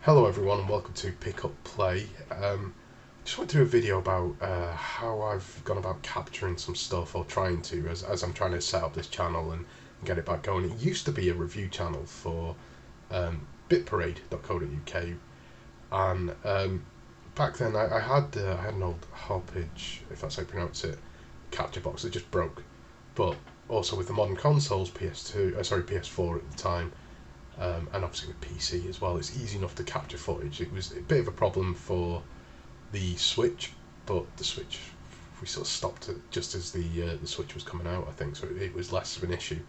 Hello everyone and welcome to Pick Up Play. Just want to do a video about how I've gone about capturing some stuff, or trying to, as I'm trying to set up this channel and get it back going. It used to be a review channel for bitparade.co.uk, and back then I had an old Hopage, if that's how you pronounce it, capture box that just broke. But also with the modern consoles, PS4 at the time, and obviously with PC as well, it's easy enough to capture footage. It was a bit of a problem for the Switch, but the Switch, we sort of stopped it just as the Switch was coming out, I think, so it was less of an issue.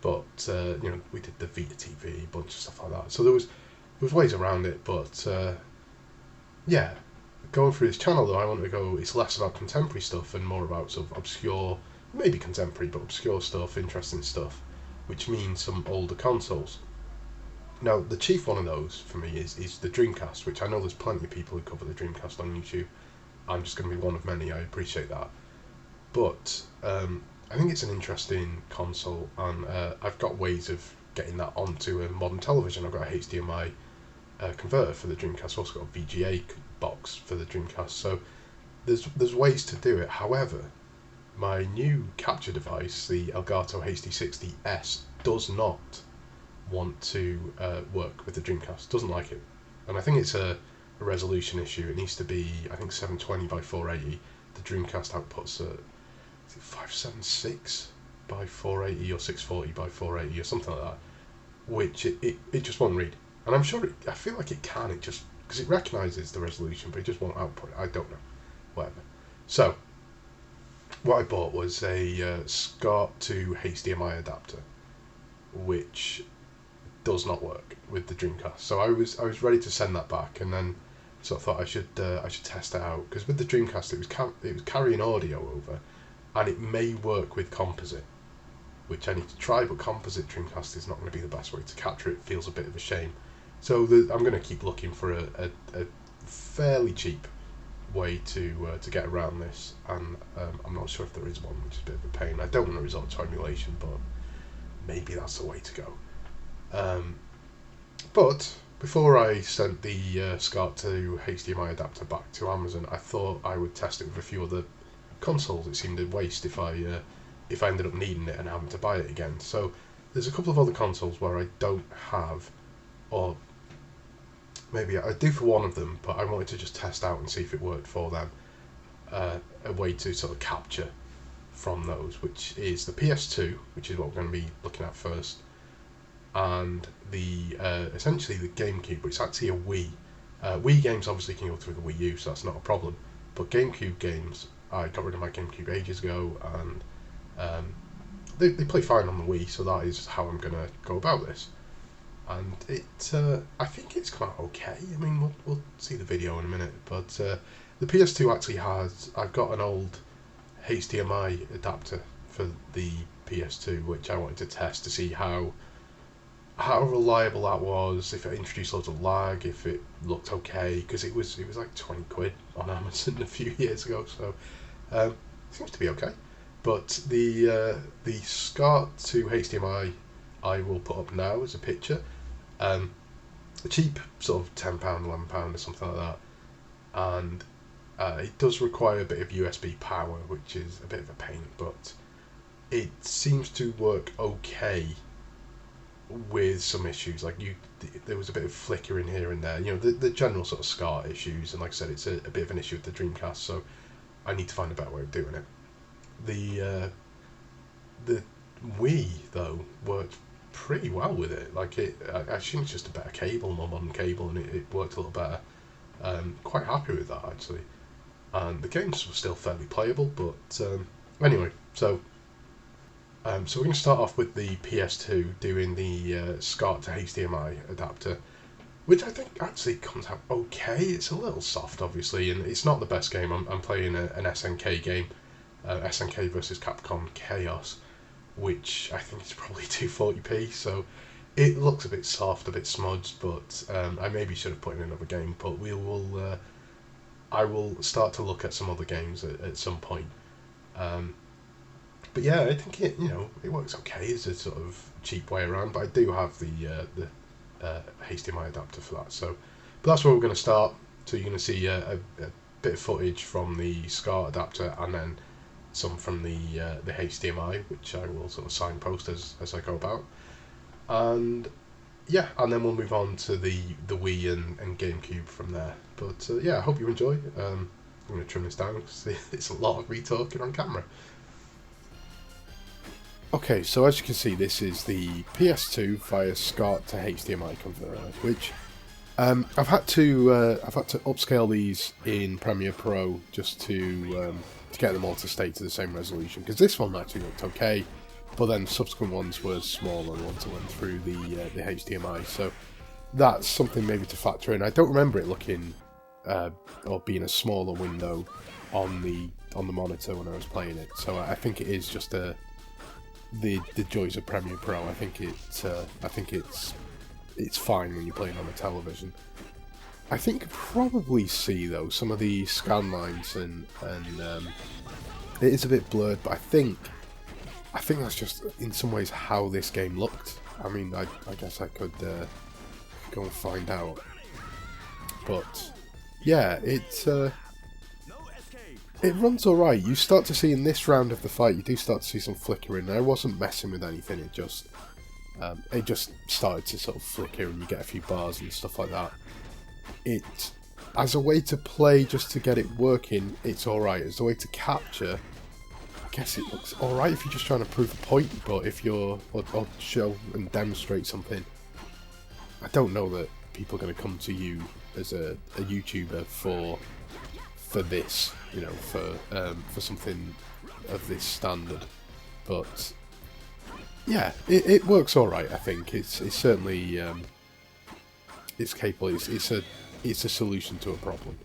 But we did the Vita TV, a bunch of stuff like that. So there was ways around it, but yeah, going through this channel though, I want to go. It's less about contemporary stuff and more about sort of obscure, maybe contemporary, but obscure stuff, interesting stuff, which means some older consoles. Now, the chief one of those for me is the Dreamcast, which I know there's plenty of people who cover the Dreamcast on YouTube. I'm just going to be one of many, I appreciate that. But I think it's an interesting console, and I've got ways of getting that onto a modern television. I've got a HDMI converter for the Dreamcast, I've also got a VGA box for the Dreamcast, so there's ways to do it. However, my new capture device, the Elgato HD60s, does not want to work with the Dreamcast, doesn't like it, and I think it's a resolution issue. It needs to be, I think, 720 by 480. The Dreamcast outputs at 576 by 480 or 640 by 480 or something like that, which it just won't read. And I'm sure I feel like it can, it just, because it recognises the resolution, but it just won't output it. I don't know, whatever. So what I bought was a Scart to HDMI adapter, which does not work with the Dreamcast. So I was ready to send that back, and then sort of thought I should test it out, because with the Dreamcast it was carrying audio over, and it may work with composite, which I need to try. But composite Dreamcast is not going to be the best way to capture it. It feels a bit of a shame. So I'm going to keep looking for a fairly cheap way to get around this, and I'm not sure if there is one, which is a bit of a pain. I don't want to resort to emulation, but maybe that's the way to go. But before I sent the Scart to HDMI adapter back to Amazon, I thought I would test it with a few other consoles. It seemed a waste if I ended up needing it and having to buy it again. So there's a couple of other consoles where I don't have, or maybe I do for one of them, but I wanted to just test out and see if it worked for them. A way to sort of capture from those, which is the PS2, which is what we're going to be looking at first, and the essentially the Gamecube, which is actually a Wii. Wii games obviously can go through the Wii U, so that's not a problem. But Gamecube games, I got rid of my Gamecube ages ago, and they play fine on the Wii, so that is how I'm going to go about this. And I think it's quite okay. I mean, we'll see the video in a minute, but the PS2 actually has, I've got an old HDMI adapter for the PS2, which I wanted to test to see how reliable that was, if it introduced loads of lag, if it looked okay, because it was like 20 quid on Amazon a few years ago, so it seems to be okay. But the Scart to HDMI I will put up now as a picture. A cheap sort of £10, £11 or something like that, and it does require a bit of USB power, which is a bit of a pain, but it seems to work okay with some issues. Like there was a bit of flickering here and there, the general sort of Scart issues, and like I said, it's a bit of an issue with the Dreamcast, so I need to find a better way of doing it. The Wii though worked pretty well with it. Like I assume it's just a better cable, more modern cable, and it worked a little better. Quite happy with that actually, and the games were still fairly playable. But anyway, so we're going to start off with the PS2 doing the Scart to HDMI adapter, which I think actually comes out okay. It's a little soft, obviously, and it's not the best game. I'm playing an SNK game, SNK versus Capcom Chaos, which I think is probably 240p, so it looks a bit soft, a bit smudged, but I maybe should have put in another game, but I will start to look at some other games at some point. But yeah, I think it works okay as a sort of cheap way around, but I do have the HDMI adapter for that. So, but that's where we're going to start. So you're going to see a bit of footage from the Scart adapter, and then some from the HDMI, which I will sort of signpost as I go about. And yeah, and then we'll move on to the Wii and GameCube from there. But yeah, I hope you enjoy. I'm going to trim this down because it's a lot of re-talking on camera. Okay, so as you can see, this is the PS2 via Scart to HDMI converter, which I've had to upscale these in Premiere Pro just to get them all to stay to the same resolution, because this one actually looked okay, but then subsequent ones were smaller ones that went through the HDMI, so that's something maybe to factor in. I don't remember it looking or being a smaller window on the monitor when I was playing it, so I think it is just the joys of Premiere Pro. I think it's fine when you're playing on a television. I think you could probably see though some of the scan lines and it is a bit blurred, but I think that's just in some ways how this game looked. I mean, I guess I could go and find out, but yeah, it runs alright. You start to see in this round of the fight, you do start to see some flickering. I wasn't messing with anything, it just started to sort of flicker and you get a few bars and stuff like that. It, as a way to play just to get it working, it's alright. As a way to capture, I guess it looks alright if you're just trying to prove a point, but if you're, or show and demonstrate something, I don't know that people are going to come to you as a YouTuber for this, you know, for something of this standard. But yeah, it works all right. I think it's certainly it's capable. It's a solution to a problem.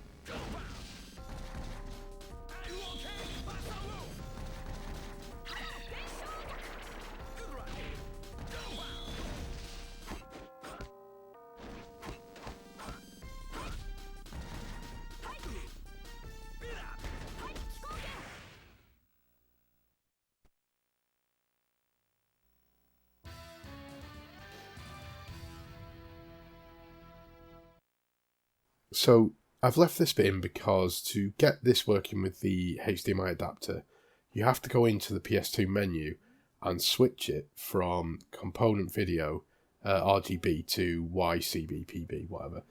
So I've left this bit in because to get this working with the HDMI adapter, you have to go into the PS2 menu and switch it from component video RGB to YCB, PB, whatever.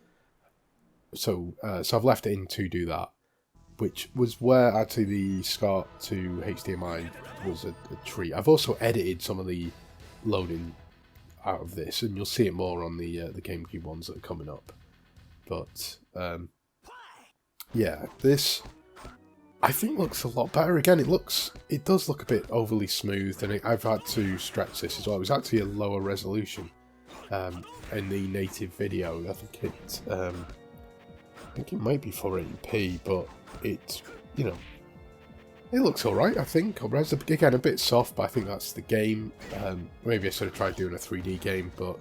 So I've left it in to do that, which was where actually the Scart to HDMI was a treat. I've also edited some of the loading out of this, and you'll see it more on the GameCube ones that are coming up. But yeah, this I think looks a lot better. Again, it does look a bit overly smooth, and I've had to stretch this as well. It was actually a lower resolution in the native video. I think it might be 480p, but it looks alright, I think. Again, a bit soft, but I think that's the game. Maybe I should have tried doing a 3D game, but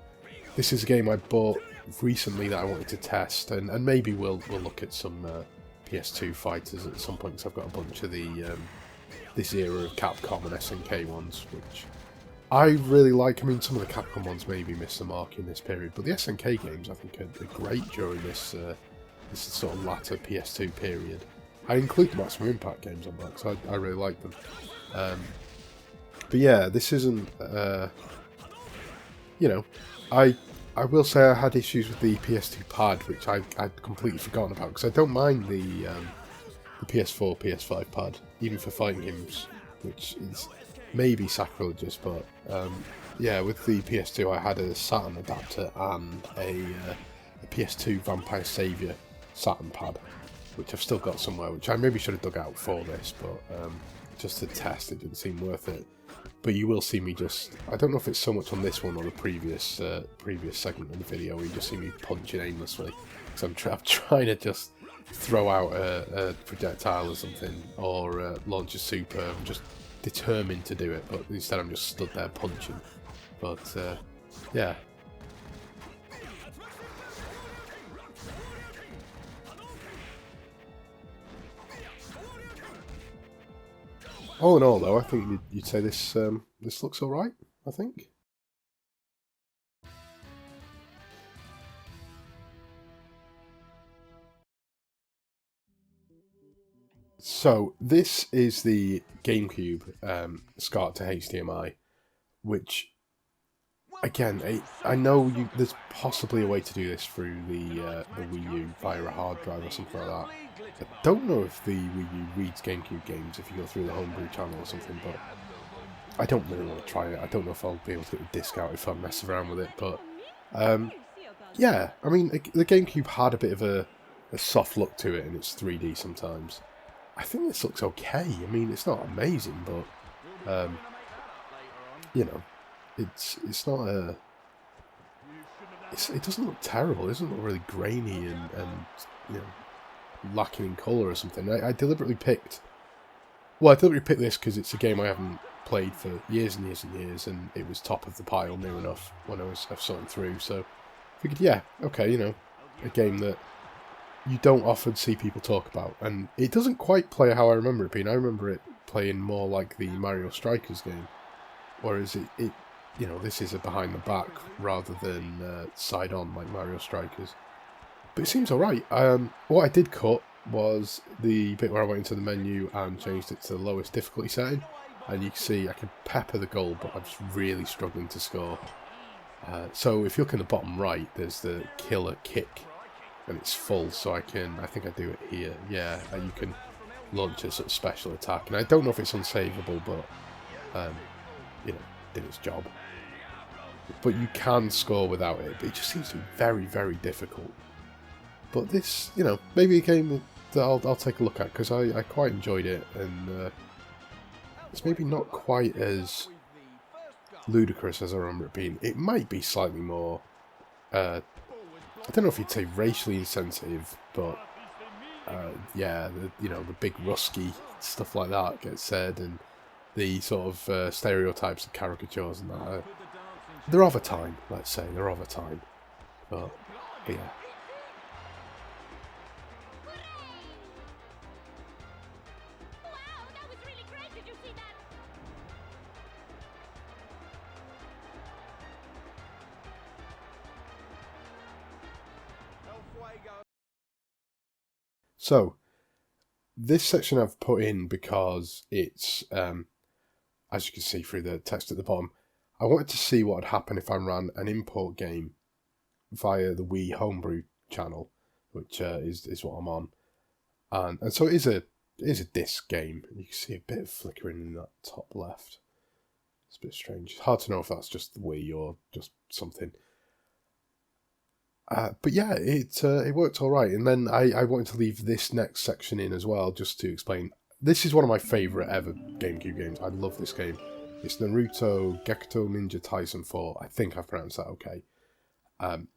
this is a game I bought recently that I wanted to test, and maybe we'll look at some PS2 fighters at some point, because I've got a bunch of this era of Capcom and SNK ones, which I really like. I mean, some of the Capcom ones maybe missed the mark in this period, but the SNK games I think are great during this sort of latter PS2 period. I include the Maximum Impact games on that, because I really like them. But yeah, this isn't, I will say I had issues with the PS2 pad, which I'd completely forgotten about, because I don't mind the PS4, PS5 pad, even for fighting games, which is maybe sacrilegious, but yeah, with the PS2 I had a Saturn adapter and a PS2 Vampire Saviour Saturn pad, which I've still got somewhere, which I maybe should have dug out for this, but just to test, it didn't seem worth it. But you will see me I don't know if it's so much on this one or the previous segment of the video where you just see me punching aimlessly, because I'm trying to just throw out a projectile or something, or launch a super. I'm just determined to do it, but instead I'm just stood there punching. But yeah. All in all, though, I think you'd say this looks all right. I think. So this is the GameCube Scart to HDMI, which, again, I know there's possibly a way to do this through the Wii U via a hard drive or something like that. I don't know if the Wii U reads GameCube games if you go through the homebrew channel or something, but I don't really want to try it. I don't know if I'll be able to get the disc out if I mess around with it, but yeah, I mean, the GameCube had a bit of a soft look to it, and it's 3D sometimes. I think this looks okay. I mean, it's not amazing, but you know, it's not a. It doesn't look terrible. It doesn't look really grainy and you know, lacking in colour or something. I deliberately picked. Well, I deliberately picked this because it's a game I haven't played for years and years and years, and it was top of the pile near enough when I was sorting through. So I figured, yeah, okay, you know, a game that you don't often see people talk about, and it doesn't quite play how I remember it being. I remember it playing more like the Mario Strikers game, whereas it you know, this is a behind the back rather than side on like Mario Strikers. But it seems alright. What I did cut was the bit where I went into the menu and changed it to the lowest difficulty setting, and you can see I can pepper the goal, but I'm just really struggling to score. So if you look in the bottom right, there's the killer kick, and it's full, so I think I do it here, yeah, and you can launch a sort of special attack, and I don't know if it's unsavable, but you know, did its job. But you can score without it, but it just seems to be very, very difficult. But this, you know, maybe a game that I'll take a look at, because I quite enjoyed it, and it's maybe not quite as ludicrous as I remember it being. It might be slightly more, I don't know if you'd say racially insensitive, but yeah, you know, the big rusky stuff like that gets said, and the sort of stereotypes and caricatures and that. They're of a time, let's say, they're of a time. But yeah. So, this section I've put in because it's, as you can see through the text at the bottom, I wanted to see what would happen if I ran an import game via the Wii Homebrew channel, which is what I'm on. And so it is a disc game. You can see a bit of flickering in that top left. It's a bit strange. It's hard to know if that's just the Wii or just something. But yeah, it worked all right. And then I wanted to leave this next section in as well, just to explain. This is one of my favourite ever GameCube games. I love this game. It's Naruto Gekitou Ninja Taisen 4. I think I've pronounced that okay.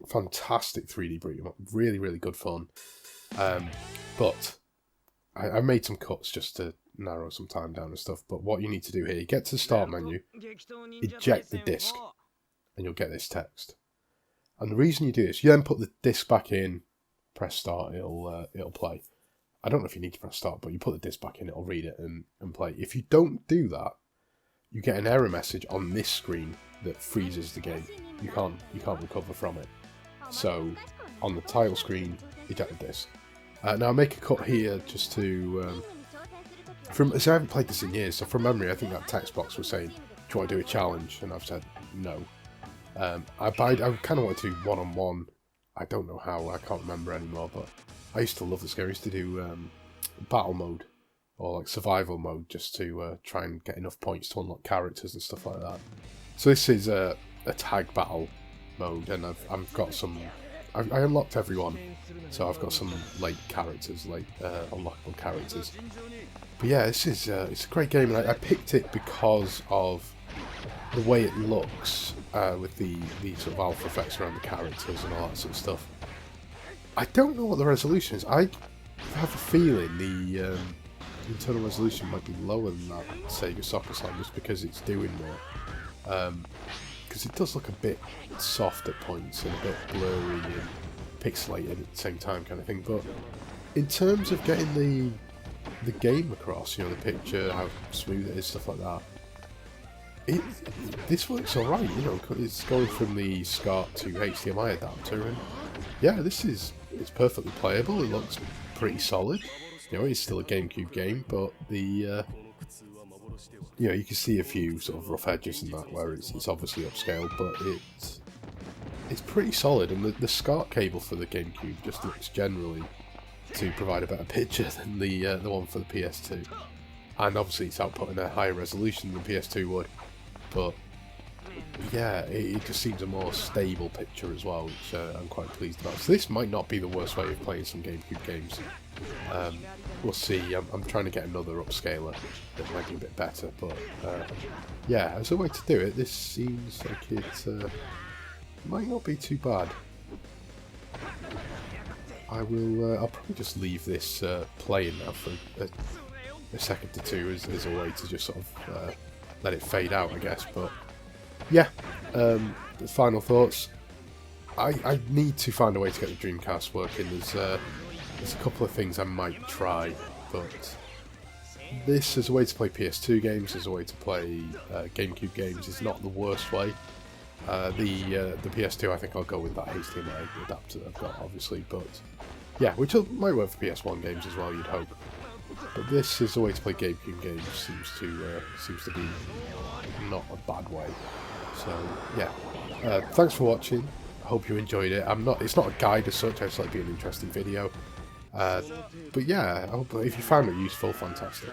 Fantastic 3D beat 'em up. Really, really good fun. But I made some cuts just to narrow some time down and stuff. But what you need to do here, you get to the start menu, eject the disc, and you'll get this text. And the reason you do this, you then put the disc back in, press start, it'll play. I don't know if you need to press start, but you put the disc back in, it'll read it and play. If you don't do that, you get an error message on this screen that freezes the game. You can't recover from it. So on the title screen, eject the disc. Now I make a cut here just to so I haven't played this in years, so from memory I think that text box was saying, do you want to do a challenge? And I've said no. I kind of want to do one-on-one. I don't know how, I can't remember anymore, but I used to love this game. I used to do battle mode, or like survival mode, just to try and get enough points to unlock characters and stuff like that. So this is a tag battle mode, and I've got some, I unlocked everyone, so I've got some late characters, late unlockable characters. But yeah, this is it's a great game, and I picked it because of the way it looks, with the sort of alpha effects around the characters and all that sort of stuff. I don't know what the resolution is. I have a feeling the internal resolution might be lower than that Sega Soccer Slam, just because it's doing more. Because it does look a bit soft at points and a bit blurry and pixelated at the same time, kind of thing. But in terms of getting the game across, you know, the picture, how smooth it is, stuff like that, this works alright, you know. It's going from the Scart to HDMI adapter, and yeah, it's perfectly playable. It looks pretty solid. You know, it's still a GameCube game, but the you know, you can see a few sort of rough edges in that where it's obviously upscaled, but it's pretty solid. And the Scart cable for the GameCube just looks generally to provide a better picture than the one for the PS2. And obviously it's outputting a higher resolution than PS2 would, but yeah, it just seems a more stable picture as well, which I'm quite pleased about. So this might not be the worst way of playing some GameCube games. We'll see. I'm trying to get another upscaler that might be a bit better, but yeah, as a way to do it, this seems like it might not be too bad. I'll probably just leave this playing now for a second or two as a way to just sort of let it fade out, I guess. But yeah, the final thoughts. I need to find a way to get the Dreamcast working. There's a couple of things I might try, but this as a way to play PS2 games, as a way to play GameCube games, is not the worst way. The PS2, I think I'll go with that HDMI adapter that I've got, obviously, but yeah, which might work for PS1 games as well, you'd hope. But this is a way to play GameCube games, seems to be not a bad way. So yeah, thanks for watching. I hope you enjoyed it. It's not a guide as such. I just like being an interesting video. But yeah, I hope if you found it useful, fantastic.